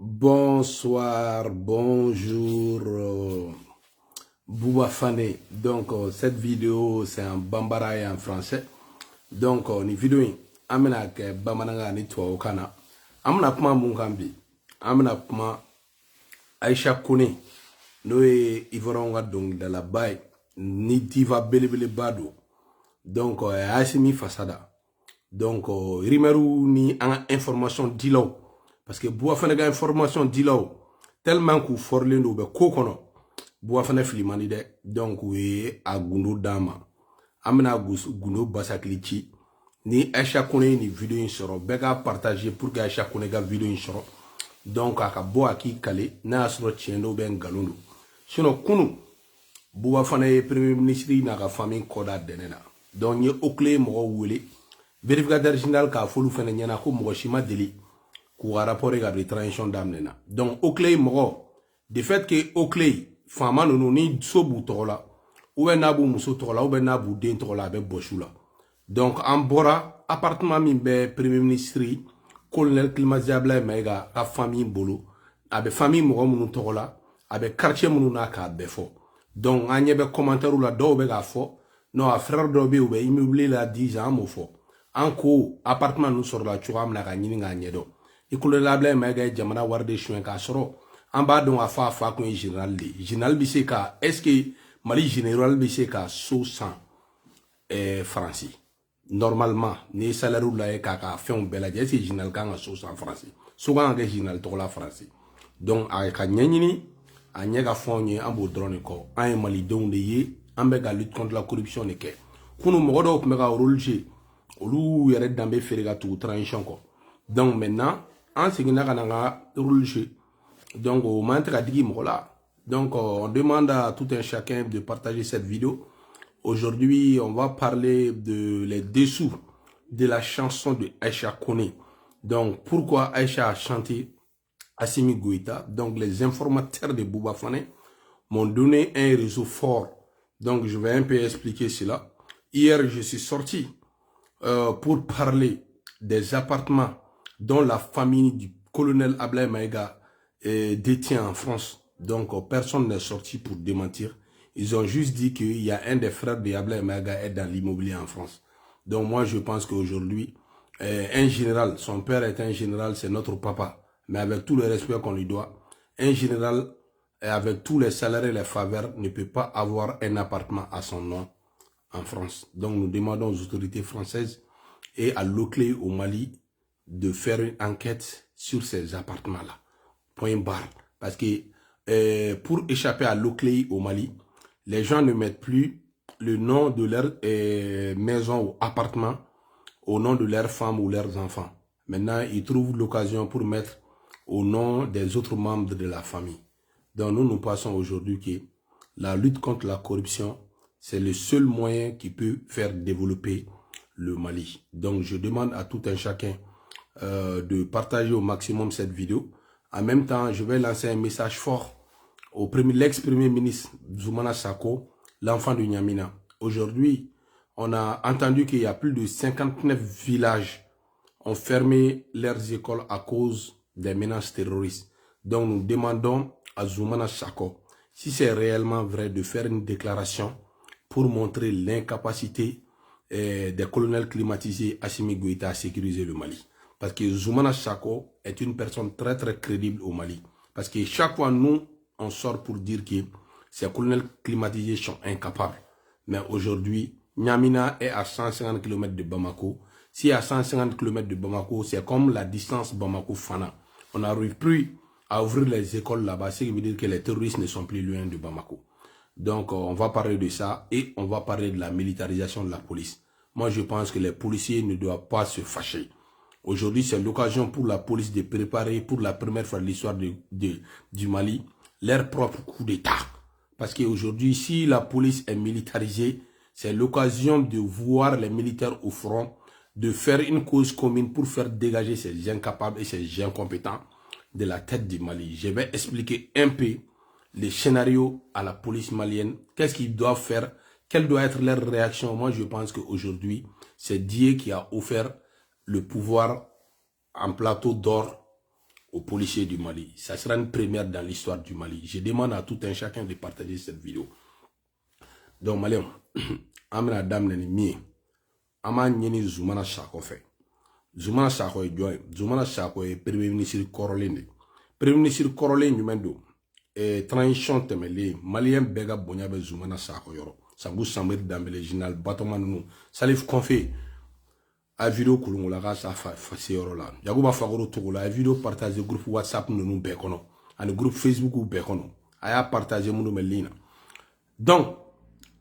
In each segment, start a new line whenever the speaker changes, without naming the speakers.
Bonsoir, bonjour, Bouba Fane. Donc, cette vidéo, c'est en bambara et en français. Donc, ni vidéo, amena ke bamananga ni tuwa okana. Amena pma mungambi. Amena pma Aisha Kone. Noé Ivoronga donc de la baille. Ni diva belebele bado. Donc, Asimi Fasada. Donc, Rimeru ni an information dilo. Parce que Bouba Fane ga information dilo. Tellement qu'on forle nous be kokono. Bouba Fane filimani de. Donc, oui, a Gundo Dama. Amena Gundo Basaklichi. Ni Aisha Kone ni vidéo insoro. Bega partager pour que Aisha Kone ga vidéo insoro. Donc, aka bo aki kale. Na asro tiendo ben galondo. Sinon, kunu. Bouba Fane premier ministre na ka famille koda denena. Donc, nye okle mo wele. Vérificateur général ka folu fene nyana ko mo shima deli. Pour rapport à la transition d'amnena. Donc, au clé, de fait que au clé, femme nous ni sobu tola, ou un abou mousso tola, ou un abou den tola avec bochula. Donc, en bora, appartement mimbe, premier ministre, colonel Klimazabla mega, a famille bolo, avec famille mouron mounou tola, avec quartier mounouna ka befo. Donc, en yebe commentaire ou la do bega fo, non, a frère d'obe ou be immeublé la 10 ans mo fo. En ko, appartement nous sur la chuam la gagnini gagnedo. Ikule labla mega jamana warde chuen ka soro amba don afa ko général li général bi se ka est-ce que mali général bi se ka so sans français normalement ni salaire la ka ka fon bela je c'est général ka so sans français so ga ga général to la français donc ay ka nyanyini a nyega fonye ambo drone ko ay mali don de yi ambe ga lutte contre la corruption ne ke kunu mo do ko mega rôle jeu olu yere dambe ferega tout transition ko donc maintenant en ce qui n'a rôle jeu. Donc, au moment donc, on demande à tout un chacun de partager cette vidéo. Aujourd'hui, on va parler de les dessous de la chanson de Aisha Kone. Donc, pourquoi Aisha a chanté Assimi Goïta. Donc, les informateurs de Bouba Fane m'ont donné un réseau fort. Donc, je vais un peu expliquer cela. Hier, je suis sorti pour parler des appartements dont la famille du colonel Ablaye Maïga détient en France. Donc, personne n'est sorti pour démentir. Ils ont juste dit qu'il y a un des frères de Ablaye Maïga est dans l'immobilier en France. Donc, moi, je pense qu'aujourd'hui, un général, son père est un général, c'est notre papa. Mais avec tout le respect qu'on lui doit, un général, avec tous les salaires et les faveurs, ne peut pas avoir un appartement à son nom en France. Donc, nous demandons aux autorités françaises et à l'OCLE au Mali de faire une enquête sur ces appartements-là. Point barre. Parce que pour échapper à l'OCLE au Mali, les gens ne mettent plus le nom de leur maison ou appartement au nom de leurs femmes ou leurs enfants. Maintenant, ils trouvent l'occasion pour mettre au nom des autres membres de la famille. Donc, nous pensons aujourd'hui que la lutte contre la corruption, c'est le seul moyen qui peut faire développer le Mali. Donc, je demande à tout un chacun de partager au maximum cette vidéo. En même temps, je vais lancer un message fort au l'ex-premier ministre Zoumana Sako, l'enfant de Nyamina. Aujourd'hui, on a entendu qu'il y a plus de 59 villages ont fermé leurs écoles à cause des menaces terroristes. Donc, nous demandons à Zoumana Sako, si c'est réellement vrai, de faire une déclaration pour montrer l'incapacité des colonels climatisés Assimi Goïta à sécuriser le Mali. Parce que Zoumana Sako est une personne très très crédible au Mali. Parce que chaque fois nous, on sort pour dire que ces colonels climatisés sont incapables. Mais aujourd'hui, Nyamina est à 150 km de Bamako. Si à 150 km de Bamako, c'est comme la distance Bamako-Fana. On n'arrive plus à ouvrir les écoles là-bas, ce qui veut dire que les terroristes ne sont plus loin de Bamako. Donc, on va parler de ça et on va parler de la militarisation de la police. Moi, je pense que les policiers ne doivent pas se fâcher. Aujourd'hui, c'est l'occasion pour la police de préparer pour la première fois de l'histoire du Mali leur propre coup d'État. Parce qu'aujourd'hui, si la police est militarisée, c'est l'occasion de voir les militaires au front, de faire une cause commune pour faire dégager ces incapables et ces incompétents de la tête du Mali. Je vais expliquer un peu les scénarios à la police malienne. Qu'est-ce qu'ils doivent faire? Quelle doit être leur réaction? Moi, je pense qu'aujourd'hui, c'est Dieu qui a offert le pouvoir en plateau d'or aux policiers du Mali. Ça sera une première dans l'histoire du Mali. Je demande à tout un chacun de partager cette vidéo. Donc, Maliens, amena dame ni mi, ama nyeni Zoumana Sako fait. Zoumana Sako est joint. Zoumana Sako est premier ministre Korolen. Premier ministre Korolen du Mendo. Et transition temele, Malien bega bonya be Zoumana Sako yoro. Sambou Samir Dambele, Ginal, Batoman nous. Salif Confé. A vidéo kulungula sa fasi yoro la. Yagouba Fagoro Togola, a vidéo partager groupe WhatsApp nous bekono. Un groupe Facebook ou bekono. Aya partager mounou melina. Donc,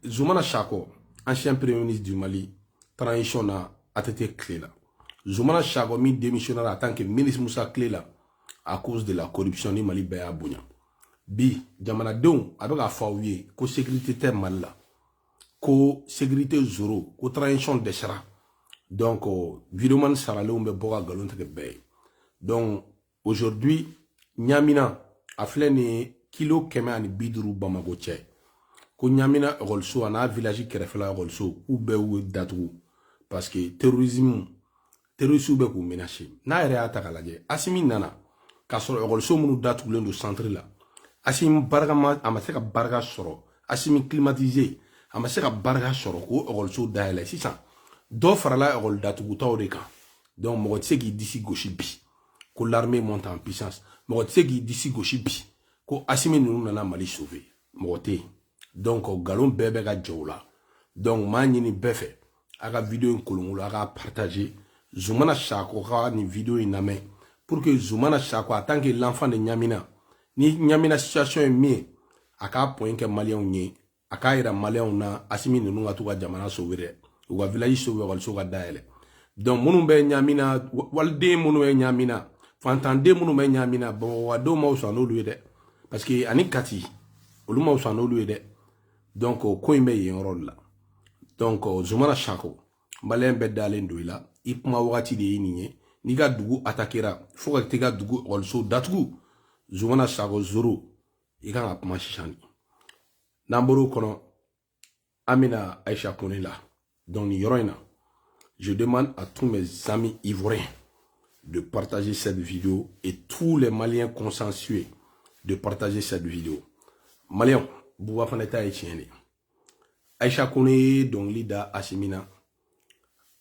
Zoumana Sako, ancien premier ministre du Mali, transition a été clé là. Zoumana Sako mis démissionnaire en tant que ministre Moussa clé là à cause de la corruption du Mali Béa Bounya. Bi, Jamana Don, avec la faouye, ko sécurité te mal là, ko sécurité zéro, ko transition de chara. Donc, vidéoman sarale ou me boga galon te bay. Donc, aujourd'hui, Nyamina a fait ne kilo keme ani biduru Bamako tche. Ko Nyamina rolso ana village qui refait la rolso ou be ou datou parce que terrorisme be ko menacer. Na ere atakalaje. Asimi nana ka soro rolso munu datou len do centre là. Asimi bargama amase ka barga soro. Asimi climatisé amase ka barga soro ko rolso daile 600. Do farala rol datou taw de kan. Donc mo tse ki d'ici gauche bi. Ko l'armée monte en puissance. Mo tse ki d'ici gauche bi. Ko asimi nunu nana Mali sauver. Mo te. Donc galon bébé ga djoula. Donc manini befe aga vidéo kolongula aga partager Zoumana Sako ka ni vidéo iname pour que Zoumana Sako en tant que l'enfant de Nyamina ni Nyamina situation est mieux aka point que malien nye aka ira malien na asimi nunu ga tuka jamana sauver ou ga village sauver wal so ga daele. Donc munu be Nyamina walde munu be Nyamina fantande munu be Nyamina bo wado ma usano lui de parce que ani kati oluma usano lui de. Donc, ko imbe yen rôle là. Donc, Zoumana Sako, Malien bedalen doila, ipma wakati de yinye, niga dugu atakera, foka tega dugu also datugu, Zoumana Sako zoro, ikan apma shishani. Namboro kono, Amina Aïcha Kone là, donc ni yoroina. Je demande à tous mes amis ivoiriens de partager cette vidéo et tous les Maliens consensués de partager cette vidéo. Maliens, Bouba Faneta et Tienni. Aïcha Kone dongli da Asimina.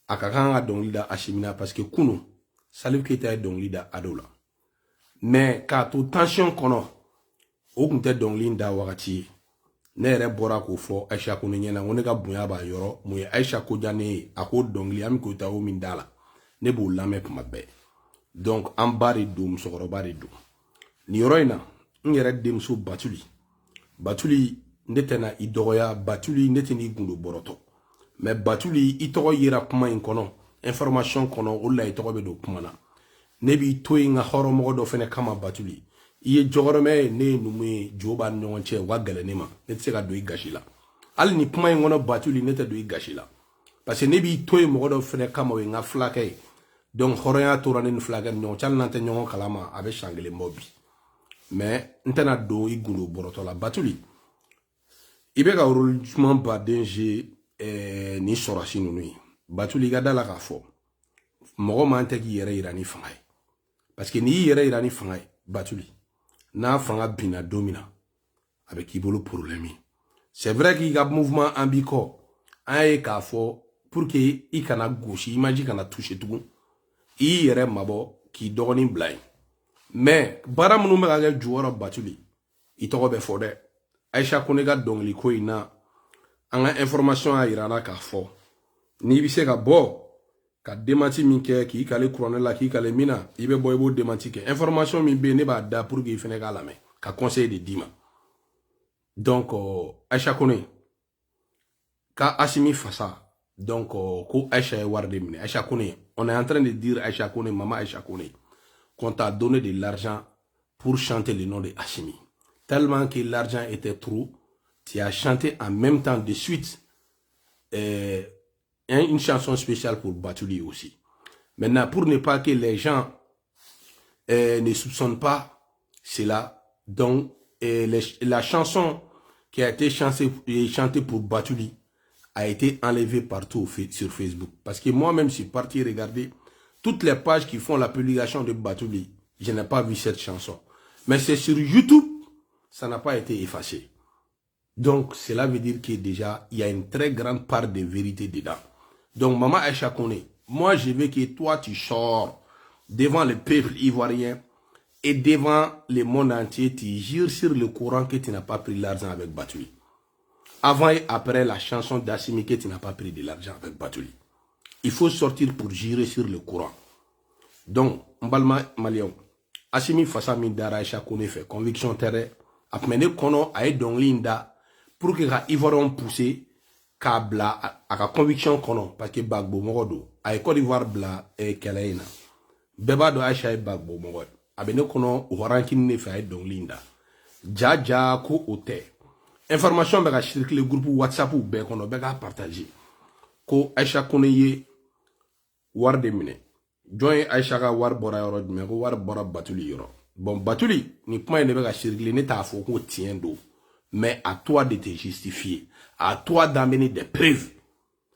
Akakanga dongli da Asimina parce que Kounou, Salif Keita dongli da Adola. Mais quand toute tension kono, okunte dongli da wakati, nere bora ko fo Aïcha Kone nyena onega bunya ba yoro, muye Aïcha Kodjane ako dongli ami kota o mindala. Ne bo lame pmabe. Donc ambari dum sokorobari dum. Ni yoroina, ngere demso batuli. Batuli netena idoya batuli neteni gundo boroto mais batuli itogo yira kuma inkono information kono ulla itogo be do kuma na nebi toyi nga horo mo do fene kama batuli iye jogorome ne nume joba nyonche wagale nema netse ka do igashila al ni kuma ngono batuli nete do igashila parce que nebi toyi mo do fene kama we nga flake donc horoya tourane ni flake nyon chal nante nyon kalama abe shangele mobi mais ntena do igundo boroto la batuli ibe ka rôlement ba danger ni sorasi nunu batuli ga dala ka fo mogo man te ki yere irani fangay parce que ni yere irani fangay batuli na fanga bina domina avec ibolo problème c'est vrai qu'il y a mouvement ambiko ay ka fo pour que i kana gauche imagine kana toucher tout i yere mabo ki dogoni blay mais baram nu me ga joueur batuli i to be fo de Aïcha Kone ga dongli ko ina anga information a irana ka fo ni bi se ka bo ka démenti min ke ki kale couronel la ki kale mina ibe boy bo démenti ke information min be ne ba da pour que fene ga la me ka conseil de dima donc Aïcha Kone ka Assimi Fassa donc ko Aïcha e warde mine Aïcha Kone on est en train de dire Aïcha Kone maman Aïcha Kone qu'on t'a donné de l'argent pour chanter le nom de Assimi. Tellement que l'argent était trop, tu as chanté en même temps de suite une chanson spéciale pour Batuli aussi. Maintenant, pour ne pas que les gens ne soupçonnent pas cela, donc la chanson qui a été chantée pour Batuli a été enlevée partout sur Facebook. Parce que moi-même, je suis parti regarder toutes les pages qui font la publication de Batuli. je n'ai pas vu cette chanson. Mais c'est sur YouTube, ça n'a pas été effacé. Donc, cela veut dire que déjà, il y a une très grande part de vérité dedans. Donc, Maman Aïcha Koné, moi, je veux que toi, tu sors devant le peuple ivoirien et devant le monde entier, tu jures sur le Coran que tu n'as pas pris l'argent avec Batouli. Avant et après la chanson d'Assimi que tu n'as pas pris de l'argent avec Batouli. Il faut sortir pour jurer sur le Coran. Donc, Mbalma Malion, Assimi Fassa Mindara Aïcha Koné fait conviction terre, apmené kono aye donglinda pour que les Ivoiriens poussent à la conviction kono parce que Bagbo Mogodo aye Côte d'Ivoire bla et Kelaina. Beba do Aïcha Bagbo Mogodo. Abene kono warankin ne fait aye donglinda. Jaja ko ote. Information bega circuler groupe WhatsApp ou be kono bega partager. Ko Aïcha Koné ye war de mine. Join Aïcha ka war bora yoro dime ko war bora Batouli yoro. Bon, Batouli, ni point ne va circuler, ne t'a faut qu'on tient d'eau. Mais à toi de te justifier. À toi d'amener des preuves.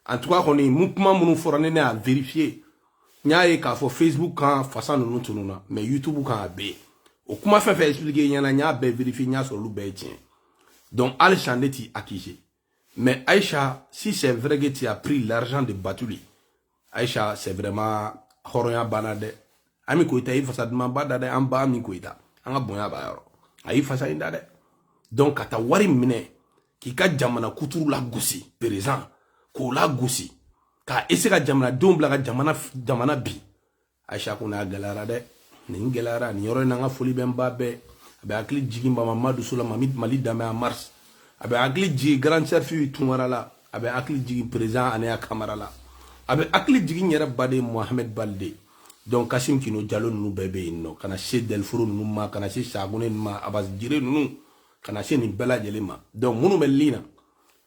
En tout cas, on est mouvement mon fourné à vérifier. Nya e ka fo Facebook kan façon nous tununa, mais YouTube kan be. O kuma fait expliquer nya na nya be vérifier nya sur lu be tien. Donc al chandeti accusé. Mais Aïcha, si c'est vrai que tu as pris l'argent de Batouli, Aïcha, c'est vraiment Horoya Banade. Ami koita yi fasa duma ba dada amba ami koita. Anga bonya ba yoro. Ayi fasa indade. Donc kata wari mine ki ka jamana kuturu la gosi, présent, ko la gosi. Ka ese ka jamana dombla ka jamana bi. Aïcha kuna galara de. Ni galara ni yoro na nga foli bemba be. Abe akli jigimba Mamadou Soula Mamid Mali dame en mars. Abe akli jigi grand chef fi tumara la. Abe akli jigi présent ane ya kamara la. Abe akli jigi nyere bade Mohamed Balde. Donc Kassim Kino Diallo nous bébé no kana se Delforo nous ma kana se Sagone ma Abbas Dire nous kana se ni bela jelema. Donc munu melina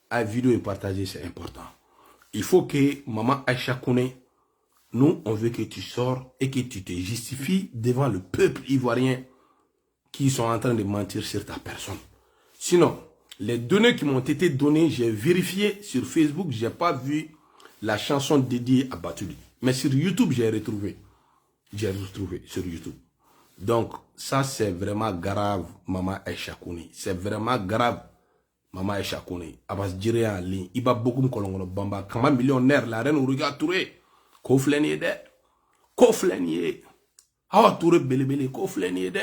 a vidéo est partagée, c'est important. Il faut que Maman Aïcha Koné, nous on veut que tu sors et que tu te justifies devant le peuple ivoirien qui sont en train de mentir sur ta personne. Sinon, les données qui m'ont été données, j'ai vérifié sur Facebook, j'ai pas vu la chanson dédiée à Batouli. Mais sur YouTube, j'ai retrouvé. J'ai retrouvé sur YouTube. Donc, ça, c'est vraiment grave, Maman Aïcha Koné. C'est vraiment grave, Maman Aïcha Koné. Abbas Dire en ligne. Il va beaucoup me colonner bamba. Comment millionnaire, la reine Ouriga Touré. Koflenier de. Koflenier. Ah, Touré Bele Koflenier de.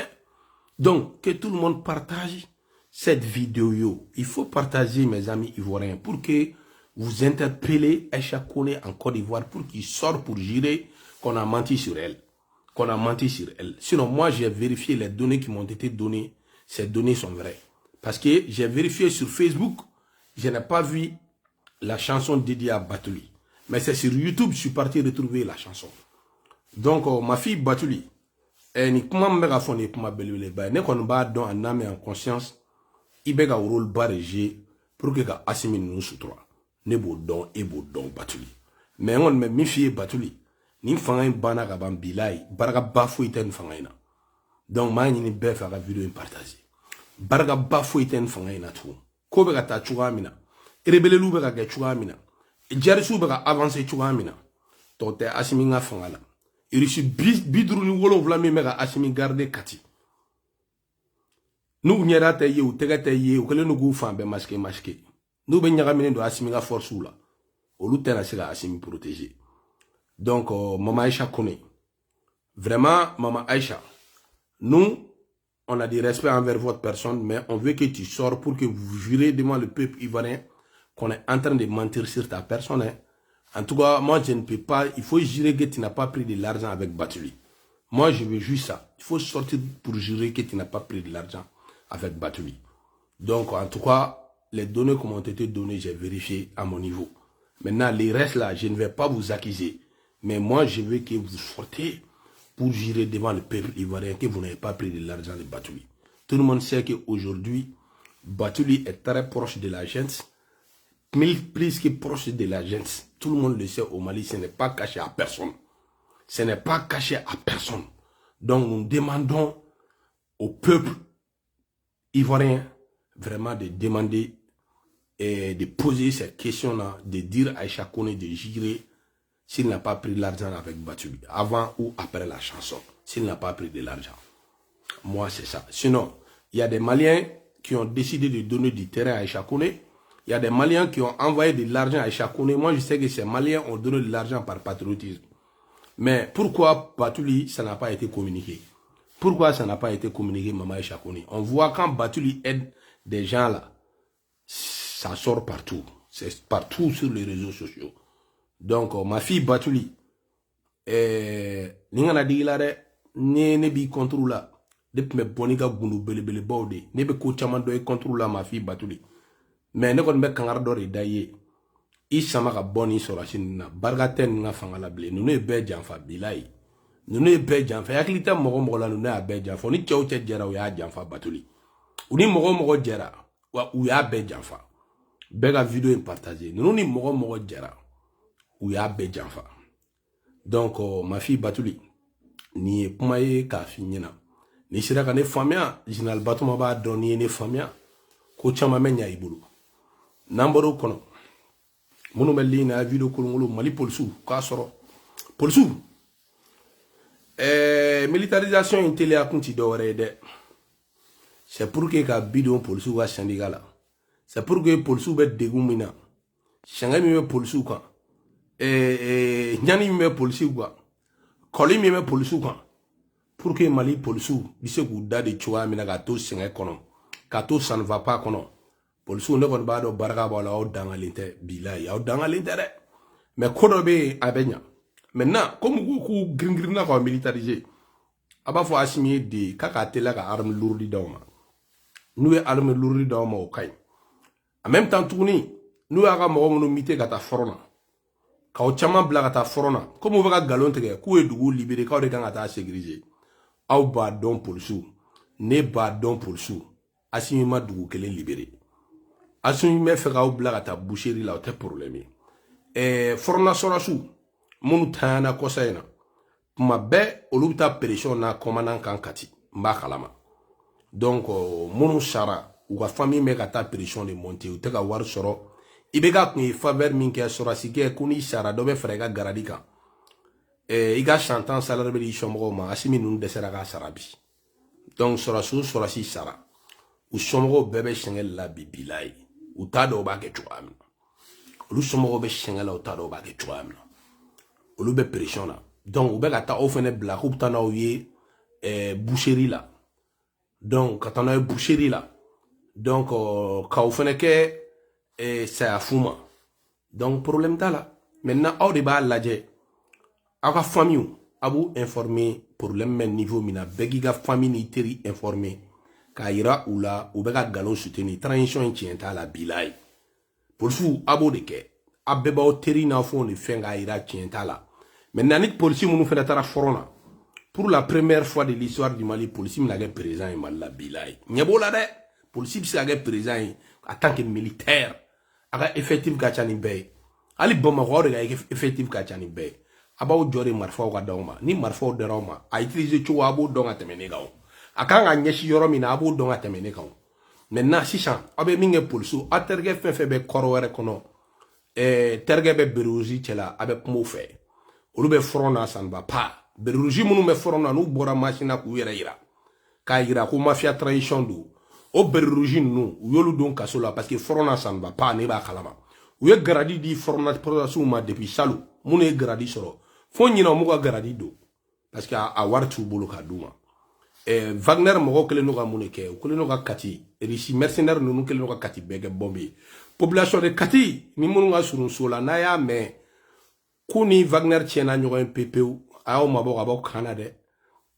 Donc, que tout le monde partage cette vidéo. Il faut partager, mes amis ivoiriens, pour que vous interpellez Aïcha Koné en Côte d'Ivoire pour qu'il sorte pour jurer qu'on a menti sur elle. Qu'on a menti sur elle. Sinon, moi, j'ai vérifié les données qui m'ont été données. Ces données sont vraies. Parce que j'ai vérifié sur Facebook, je n'ai pas vu la chanson dédiée à Batouli. Mais c'est sur YouTube, je suis parti retrouver la chanson. Donc, ma fille Batouli, elle n'est pas me raffonée pour ma belle. Elle n'est pas dans un âme et en conscience. Il y a un rôle barrégé pour que Assimi nous soutroie. Ne beau don et beau don Batouli. Mais on me fille Batouli. Ni fanga bana ka ban bilai baraka bafo iten fanga ina donc ma ni be fa ka vidéo partager baraka bafo iten fanga ina tout ko be ka ta chuga mina rebele lu be ka ga chuga mina jarisu be ka avancer chuga mina to te Assimi nga fanga la irishi bidru ni wolo vla mi me ka Assimi garder kati nu nyera te ye u tega te ye u kele nu gu fa be masque nu be nyaga mine do Assimi nga force la o lu tena se ka Assimi protéger. Donc, Maman Aïcha Koné, vraiment, Maman Aïcha, nous, on a du respect envers votre personne, mais on veut que tu sors pour que vous jurez devant le peuple ivoirien qu'on est en train de mentir sur ta personne. Hein. En tout cas, moi, je ne peux pas, il faut jurer que tu n'as pas pris de l'argent avec Batouli. Moi, je veux juste ça. Il faut sortir pour jurer que tu n'as pas pris de l'argent avec Batouli. Donc, en tout cas, les données qui m'ont été données, j'ai vérifié à mon niveau. Maintenant, les restes là, je ne vais pas vous accuser. Mais moi, je veux que vous sortez pour jurer devant le peuple ivoirien que vous n'avez pas pris de l'argent de Batouli. Tout le monde sait qu'aujourd'hui, Batouli est très proche de la gente. Plus que proche de la gente. Tout le monde le sait au Mali, ce n'est pas caché à personne. Ce n'est pas caché à personne. Donc, nous demandons au peuple ivoirien vraiment de demander et de poser cette question-là, de dire à Aïcha Koné de jurer s'il n'a pas pris l'argent avec Batouli, avant ou après la chanson, s'il n'a pas pris de l'argent. Moi, c'est ça. Sinon, il y a des Maliens qui ont décidé de donner du terrain à Aïcha Kone. Il y a des Maliens qui ont envoyé de l'argent à Aïcha Kone. Moi, je sais que ces Maliens ont donné de l'argent par patriotisme. Mais pourquoi Batuli, ça n'a pas été communiqué? Pourquoi ça n'a pas été communiqué, Maman Aïcha Kone? On voit quand Batuli aide des gens là, ça sort partout. C'est partout sur les réseaux sociaux. Donc, ma fille Batuli, Ningana Digilare, ne bi contrôle là. Depuis mes bonika gundu bele baude. Ne be ko chamando e contrôle là, ma fille Batuli. Mais ne kon be kangardori daye. I sama ka boni sorashin na. Bargaten nga fangala ble. Nous ne be janfa bilai. Nous ne be janfa. Yaklita mogo la nous ne be janfa. Ni tchao tche jera ou ya janfa Batuli. Ou ni mogo jera. Ou ya be janfa. Bega vidéo est partagée. Nous ni mogo jera. Ou ya be janfa. Donc, ma fille Batuli, ni pumaye ka finyena. Ni sira ka ne famia, jinal batuma ba doni ne famia, ko chama menya ibulu. Namboro kono. Munu meli na video kulungulu mali polsu, ka soro. Polsu. Militarisation intélé a kunti dorede. C'est pour que ka bidon polsu wa syndicat là. C'est pour que polsu be degumina. Shangami me polsu kan. Nyani me polisi quoi koli me polisi quoi pour que Mali polisi bise ku da de choa mina ka to singa kono ka to ça ne va pas kono polisi ne kon ba do baraka ba la o dangalinte bilahi o dangalinte de mais kodo be abenya maintenant comme ku gringirna ko militariser aba fo asimi de kaka tela ka arme lourde dawma nous arme lourde dawma o kay en même temps tourni nous aga mo mo mité ka ta forona Kao chama blagata forona. Comme on va galon tege, kou e dugu libéré, kao de kangata sécurisé. Au ba don pour sou. Ne ba don pour sou. Asimi ma dugu kele libéré. Asimi me feka ou blagata boucherie la, te problème. Forona sora sou. Mounou tayana kosayena. Puma be, olubita pression na commandant kankati. Mba kalama. Donc, mounou sara. Ou ka famille me kata pression de monter. Ou te ka war soro. Ibeka kuni faveur minke sorasi ke kuni sara dobe frega garadika iga chantant salaire be shomgo ma asimi nun desera ga sarabi donc sorasi sara u shomgo bebe shengel la bibilai u tado ba ke chuam lu shomgo be shengel u tado ba ke chuam lu be pression la donc u be ka ta ofene bla ku tana o ye boucherie la donc katana boucherie la donc ka ofene ke c'est à Fouma. Donc, problème là. Maintenant, au débat, la à la famille, à vous informer, problème, même niveau, mina, begiga famille, ni teri informé. Kaira ou la, ou bega galon soutenir, transition, tient à la bilai. Pour vous, à vous de ke, à beba au teri na fond, le fin gaira, tient à la. Maintenant, ni policier, nous fait la forona. Pour la première fois de l'histoire du Mali, policier, m'a présent, il m'a la bilai. Nyebola de, policier, c'est présent, en tant que militaire. Aga effectif ka chani bay ali boma gore ga effectif ka chani bay abaw jore marfa ga dawma ni marfa de roma a utiliser cho abo donga temene gaw akanga nyeshi yoro mina abo donga temene gaw maintenant sisan abe minge pulsu aterge fefe be korowere kono terge be beruji chela abe mo fe olu be frona san ba pa beruji munu me frona nu bora machine ku yera ira ka ira ku mafia tradition du o beruji nu yolu don kasola parce que frona san ba pa ne ba kalama u ye gradi di frona production ma depuis salu munu ye gradi soro fo nyina mu ga gradi do parce que a wartu bolo ka duma Wagner mo kele no ga munu ke kele no ga kati richi mercenaire nu kele no ga kati bege bombe population de kati ni munu ga surun sola na ya me kuni Wagner tiena nyogo en PPU aw mabo ga bo Canada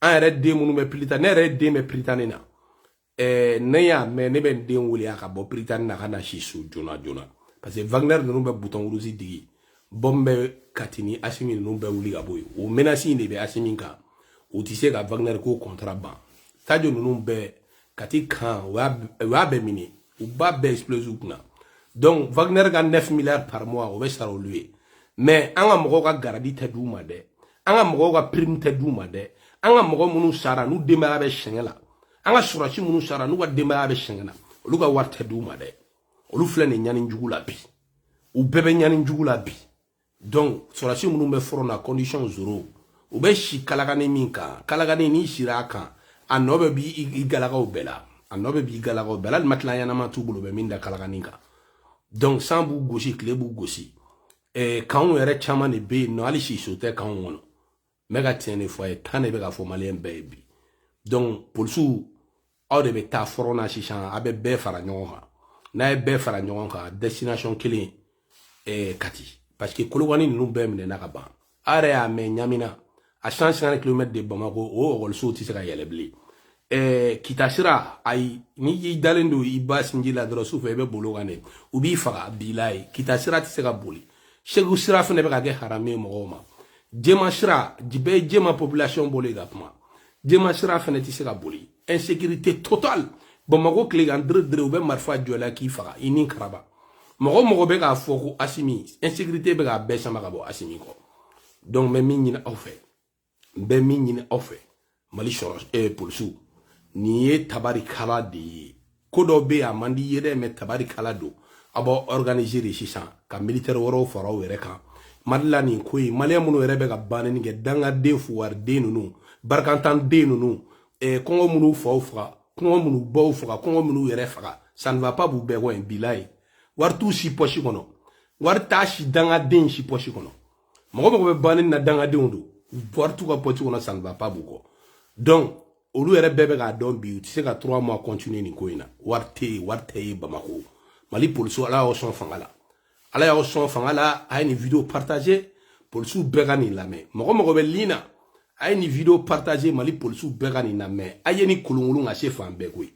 en red de munu me plita ne red de me plita na ne ya me ne ben den wuli aka bo pritan na kana shisu jona parce que Wagner no be bouton rouge digi bombe katini asimi no be wuli ga boy o menace ne be asimi ka o tise ka Wagner ko contrat ban tajo no be kati kan wa be mini ou ba be explose kuna donc Wagner ga 9 milliards par mois o be saro lui mais anga mo ga garadi te duma de anga mo ga prime te duma de anga mo munu sara nu demara be shengela anga surasi munu sara nu wa demara be shengena olu ga warte duma de olu flene nyani njugula bi ou bebe nyani njugula bi donc surasi munu be foro na condition zéro ou be shi kalagane minka kalagane ni shiraka a nobe bi i galaka o bela a nobe bi galaka o bela matla yana ma tu bulu be minda kalakaninka donc sans bu gosi clé bu gosi quand yere chama ne be no ali shi sote quand wono mega tiene fo e tane be ga fo malien baby donc pour sou aw de be ta forona shishan abe be fara nyonga na be fara nyonga destination kili kati parce que kolowani nu be mne na ka ban are a me nyamina à 150 km de Bamako o gol so ti se ka yelebli kitasira ay ni yi dalendo i basinji la dro su fe be bolo gane ubi faga bilay kitasira ti se ka boli shegu sira fene be ka ge harame mo ma jema shira jibe jema population boli gapma jema shira fene ti se ka boli insécurité totale Bamako kle gandre dre be marfa jola ki faga ini karaba mo be ka foko asimi insécurité be ka be sama ka bo asimi ko donc me min ni ofé be min ni ofé mali choros polisu ni ye tabari kala de kodo be amandi yede me tabari kala do abo organiser sisan ka militaire woro fara were kan madla ni koyi malien munu were be ka bane ni ge danga de fuwar de nunu barkantan de nunu kongo munu fo fra kongo munu bo fra kongo munu were fra ça ne va pas vous bego en bilai war tu si pochi kono war ta shi danga den shi pochi kono mo be bane na danga de ndu war tu ka pochi kono ça ne va pas beaucoup donc olu yɛrɛ bɛɛ bɛ k'a dɔn bi u tɛ se ka 3 mois continuer nin ko in na wari tɛ yen Bamako Mali polisiw ala y'aw sɔn fanga la ala y'aw sɔn fanga la a ye nin vidéo partager polisiw bɛɛ ka nin lamɛn mɔgɔ bɛ lin na a ye nin vidéo partager Mali polisiw bɛɛ ka nin lamɛn a ye nin kolonkolon ka se fan bɛɛ koyi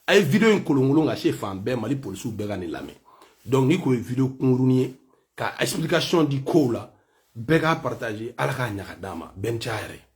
a ye vidéo in kolonkolon ka se fan bɛɛ Mali polisiw bɛɛ ka nin lamɛn donc ni ko ye vidéo kunkurunin ye ka explication di kow la bɛɛ k'a partager ala k'a ɲaga d'a ma bɛn ca yɛrɛ